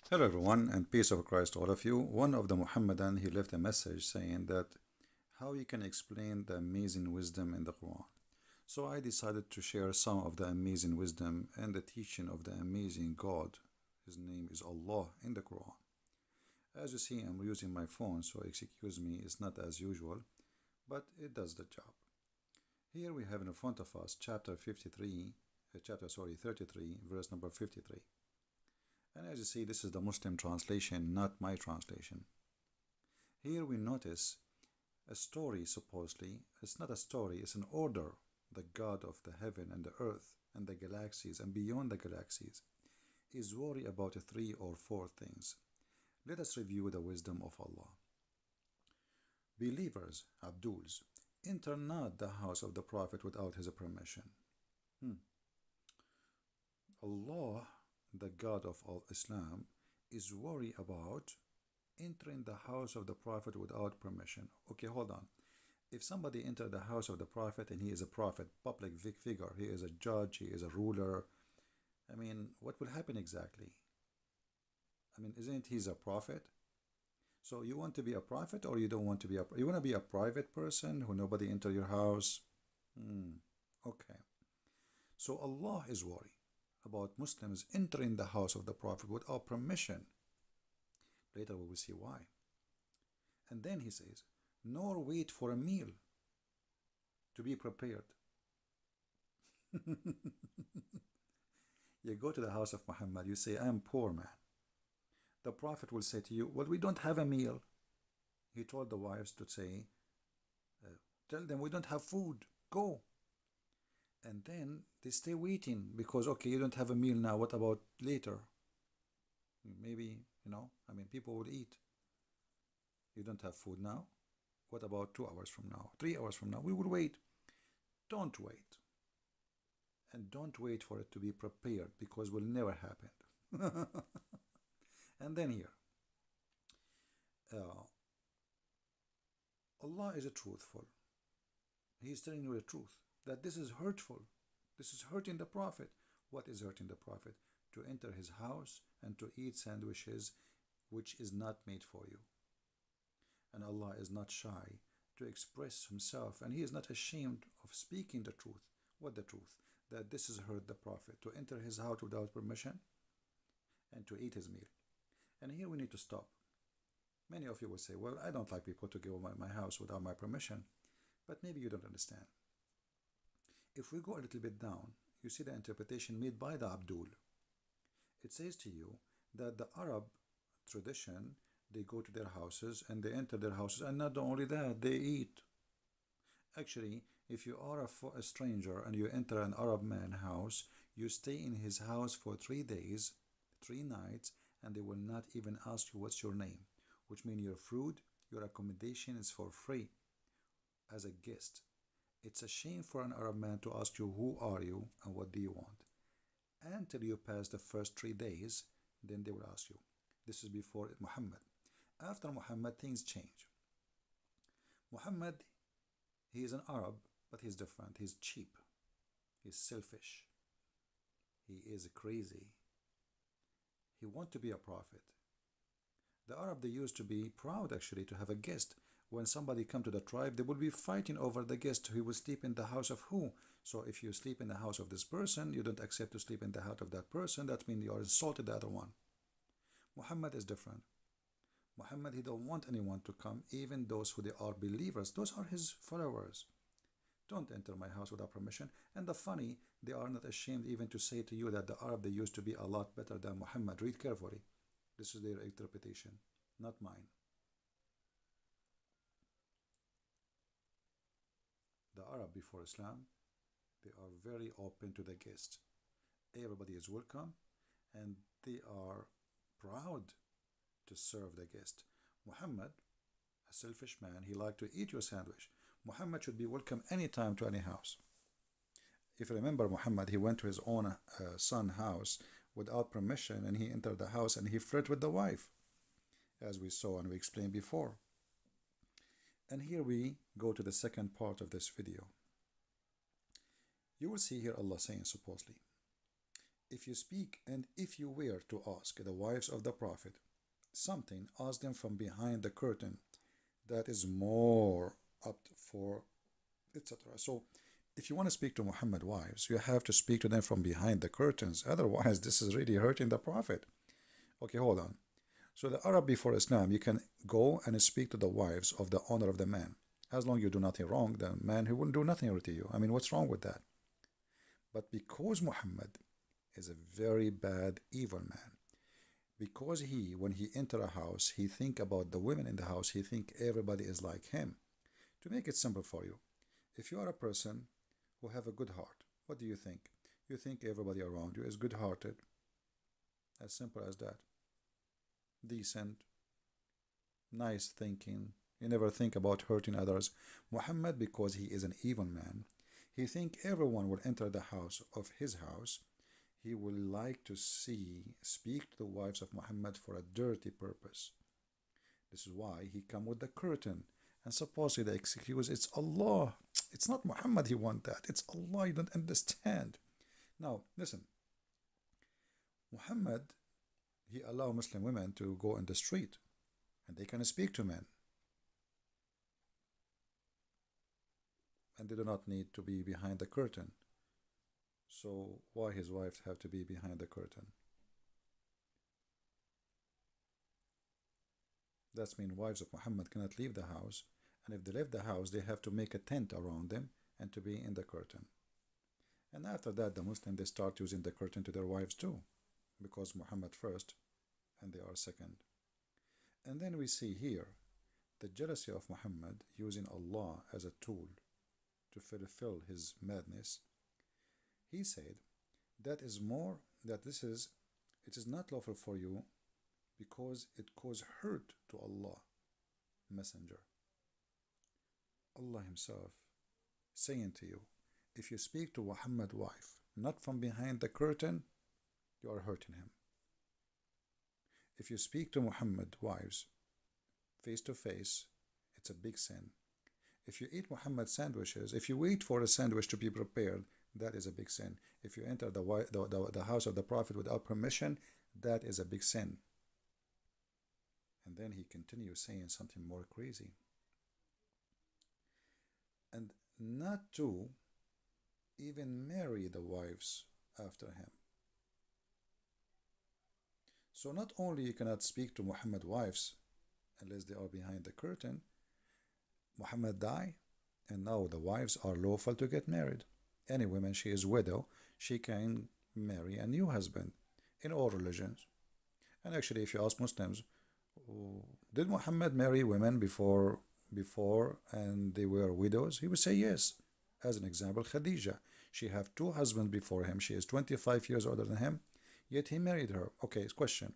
Hello everyone and peace of Christ to all of you. One of the Muhammadan, he left a message saying that how you can explain the amazing wisdom in the Quran. So I decided to share some of the amazing wisdom and the teaching of the amazing God. His name is Allah in the Quran. As you see, I'm using my phone, so excuse me, it's not as usual, but it does the job. Here we have in front of us chapter 33, verse number 53. And as you see, this is the Muslim translation, not my translation. Here we notice a story, supposedly. It's not a story, it's an order. The God of the heaven and the earth and the galaxies and beyond the galaxies is worried about three or four things. Let us review the wisdom of Allah. Believers, Abduls, enter not the house of the Prophet without his permission. Allah, the God of all Islam, is worried about entering the house of the Prophet without permission. Okay, hold on. If somebody entered the house of the Prophet and he is a prophet, public figure, he is a judge, he is a ruler, I mean, what will happen exactly? I mean, isn't he a prophet? So you want to be a prophet or you don't want to be you want to be a private person who nobody enter your house? Okay. So Allah is worried about Muslims entering the house of the Prophet without permission. Later we will see why. And then he says, nor wait for a meal to be prepared. You go to the house of Muhammad, you say, I am poor man. The Prophet will say to you, well, we don't have a meal. He told the wives to say, tell them we don't have food, go. And then they stay waiting because, okay, you don't have a meal now, what about later? Maybe, I mean, people would eat. You don't have food now? What about 2 hours from now, 3 hours from now? We will wait. Don't wait. And don't wait for it to be prepared because it will never happen. And then here, Allah is a truthful. He is telling you the truth, that this is hurtful. This is hurting the Prophet. What is hurting the Prophet? To enter his house and to eat sandwiches which is not made for you. And Allah is not shy to express himself, and he is not ashamed of speaking the truth. What the truth? That this has hurt the Prophet, to enter his house without permission and to eat his meal. And here we need to stop. Many of you will say, well, I don't like people to go my house without my permission. But maybe you don't understand. If we go a little bit down, you see the interpretation made by the Abdul. It says to you that the Arab tradition, they go to their houses and they enter their houses, and not only that, they eat. Actually, if you are a stranger and you enter an Arab man's house, you stay in his house for 3 days, 3 nights, and they will not even ask you what's your name, which means your food, your accommodation is for free as a guest. It's a shame for an Arab man to ask you who are you and what do you want. Until you pass the first 3 days, then they will ask you. This is before Muhammad. After Muhammad, things change. Muhammad, he is an Arab, but he's different. He's cheap. He's selfish. He is crazy. He wants to be a prophet. The Arab, they used to be proud actually to have a guest. When somebody come to the tribe, they would be fighting over the guest who will sleep in the house of who. So if you sleep in the house of this person, you don't accept to sleep in the house of that person. That means you are insulted the other one. Muhammad is different. Muhammad, he don't want anyone to come, even those who they are believers. Those are his followers. Don't enter my house without permission. And the funny, they are not ashamed even to say to you that the Arab, they used to be a lot better than Muhammad. Read carefully. This is their interpretation, not mine. The Arab before Islam, they are very open to the guest. Everybody is welcome and they are proud to serve the guest. Muhammad, a selfish man, he liked to eat your sandwich. Muhammad should be welcome anytime to any house. If you remember Muhammad, he went to his own son's house without permission and he entered the house and he flirted with the wife, as we saw and we explained before. And here we go to the second part of this video. You will see here Allah saying supposedly, If you speak and if you were to ask the wives of the Prophet something, ask them from behind the curtain. That is more up for etc. So if you want to speak to Muhammad wives, you have to speak to them from behind the curtains. Otherwise, this is really hurting the Prophet. Okay, hold on. So the Arab before Islam, you can go and speak to the wives of the owner of the man. As long as you do nothing wrong, the man, he wouldn't do nothing to you. I mean, what's wrong with that? But because Muhammad is a very bad, evil man, because he, when he enter a house, he think about the women in the house, he think everybody is like him. To make it simple for you, if you are a person who have a good heart, what do you think? You think everybody around you is good-hearted. As simple as that. Decent, nice thinking. You never think about hurting others. Muhammad, because he is an evil man, he think everyone will enter the house of his house. He will like to speak to the wives of Muhammad for a dirty purpose. This is why he come with the curtain. And supposedly the excuse, it's Allah. It's not Muhammad he want that. It's Allah. You don't understand. Now, listen. Muhammad, he allow Muslim women to go in the street and they can speak to men. And they do not need to be behind the curtain. So why his wives have to be behind the curtain? That means wives of Muhammad cannot leave the house, and if they leave the house, they have to make a tent around them and to be in the curtain. And after that, the Muslims, they start using the curtain to their wives too, because Muhammad first, and they are second. And then we see here the jealousy of Muhammad using Allah as a tool to fulfill his madness. He said, that is more, that it is not lawful for you because it cause hurt to Allah, Messenger. Allah Himself saying to you, if you speak to Muhammad's wife, not from behind the curtain, you are hurting him. If you speak to Muhammad's wives face to face, it's a big sin. If you eat Muhammad's sandwiches, if you wait for a sandwich to be prepared, that is a big sin. If you enter the house of the Prophet without permission, that is a big sin. And then he continues saying something more crazy. And not to even marry the wives after him. So not only you cannot speak to Muhammad's wives unless they are behind the curtain, Muhammad died, and now the wives are lawful to get married. Any woman, she is widow, she can marry a new husband in all religions. And actually, if you ask Muslims, did Muhammad marry women before and they were widows? He would say yes. As an example, Khadija, she have two husbands before him. She is 25 years older than him, yet he married her. Okay, question.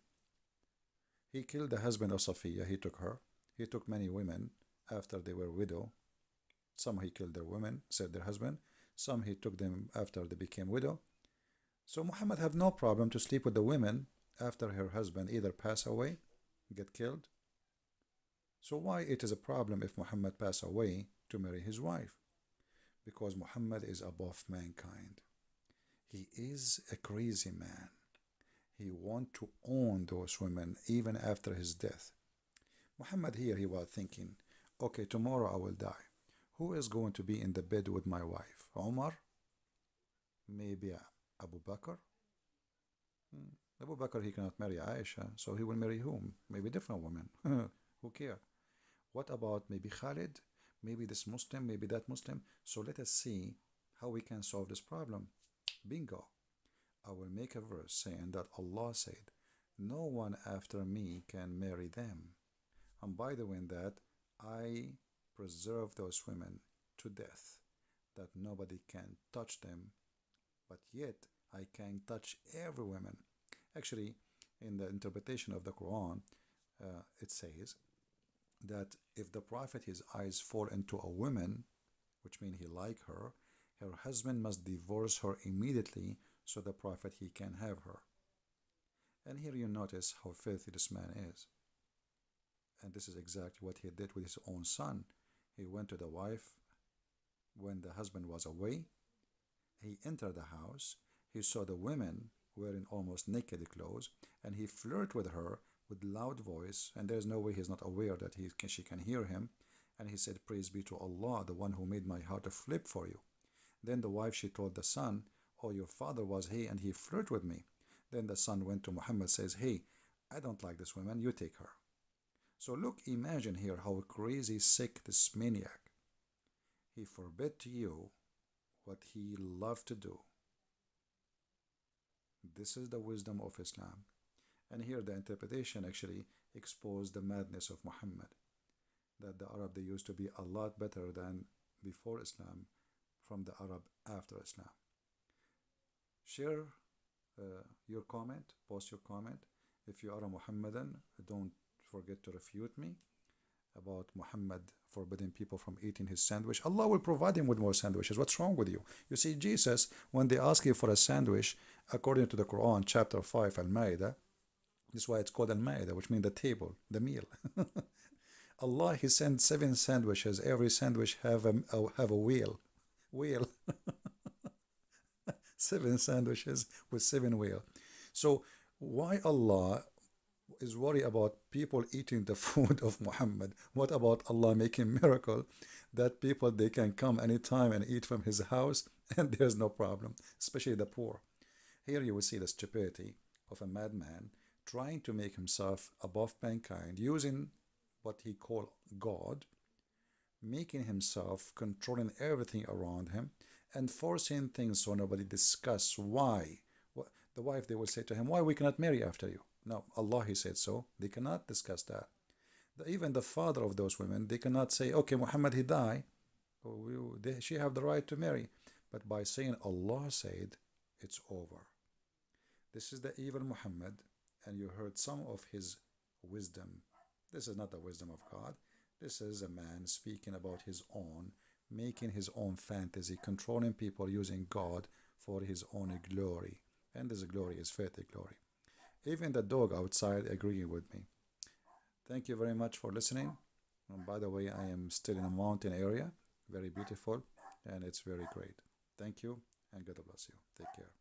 He killed the husband of Safiya. He took her. He took many women after they were widow. Some he killed their women, said their husband. Some he took them after they became widow. So Muhammad have no problem to sleep with the women after her husband either pass away, get killed. So why it is a problem if Muhammad pass away to marry his wife? Because Muhammad is above mankind. He is a crazy man. He want to own those women even after his death. Muhammad here, he was thinking, okay, tomorrow I will die. Who is going to be in the bed with my wife? Omar? Maybe Abu Bakr? Abu Bakr, he cannot marry Aisha, so he will marry whom? Maybe different women. Who care? What about maybe Khalid? Maybe this Muslim, maybe that Muslim. So let us see how we can solve this problem. Bingo. I will make a verse saying that Allah said, no one after me can marry them. And by the way, in that, I preserve those women to death, that nobody can touch them, but yet I can touch every woman. Actually, in the interpretation of the Quran, it says that if the Prophet, his eyes fall into a woman, which means he like her husband must divorce her immediately so the Prophet, he can have her. And here you notice how filthy this man is. And this is exactly what he did with his own son. He went to the wife when the husband was away. He entered the house. He saw the women wearing almost naked clothes, and he flirt with her with loud voice, and there's no way he's not aware that she can hear him. And he said, praise be to Allah, the one who made my heart to flip for you. Then the wife, she told the son, oh, your father was he, and he flirted with me. Then the son went to Muhammad, says, hey, I don't like this woman, you take her. So look, imagine here how crazy sick this maniac. He forbid to you what he loved to do. This is the wisdom of Islam. And here the interpretation actually exposed the madness of Muhammad, that the Arab, they used to be a lot better than before Islam from the Arab after Islam. Share your comment, post your comment. If you are a Muhammadan, don't forget to refute me about Muhammad forbidding people from eating his sandwich. Allah will provide him with more sandwiches. What's wrong with you? You see, Jesus, when they ask you for a sandwich, according to the Quran, chapter 5, Al-Ma'idah, this is why it's called Al-Ma'idah, which means the table, the meal. Allah, He sent 7 sandwiches. Every sandwich have a wheel. Wheel. 7 sandwiches with 7 wheel. So why Allah is worried about people eating the food of Muhammad? What about Allah making miracle that people, they can come anytime and eat from his house and there's no problem, especially the poor? Here you will see the stupidity of a madman trying to make himself above mankind, using what he called God, making himself controlling everything around him, and forcing things so nobody discuss why. The wife, they will say to him, why we cannot marry after you? No, Allah, He said so. They cannot discuss that. Even the father of those women, they cannot say, okay, Muhammad, he died. She have the right to marry. But by saying Allah said, it's over. This is the evil Muhammad, and you heard some of his wisdom. This is not the wisdom of God. This is a man speaking about his own, making his own fantasy, controlling people using God for his own glory. And this glory is filthy glory. Even the dog outside agreeing with me. Thank you very much for listening. And by the way, I am still in a mountain area, very beautiful, and it's very great. Thank you, and God bless you. Take care.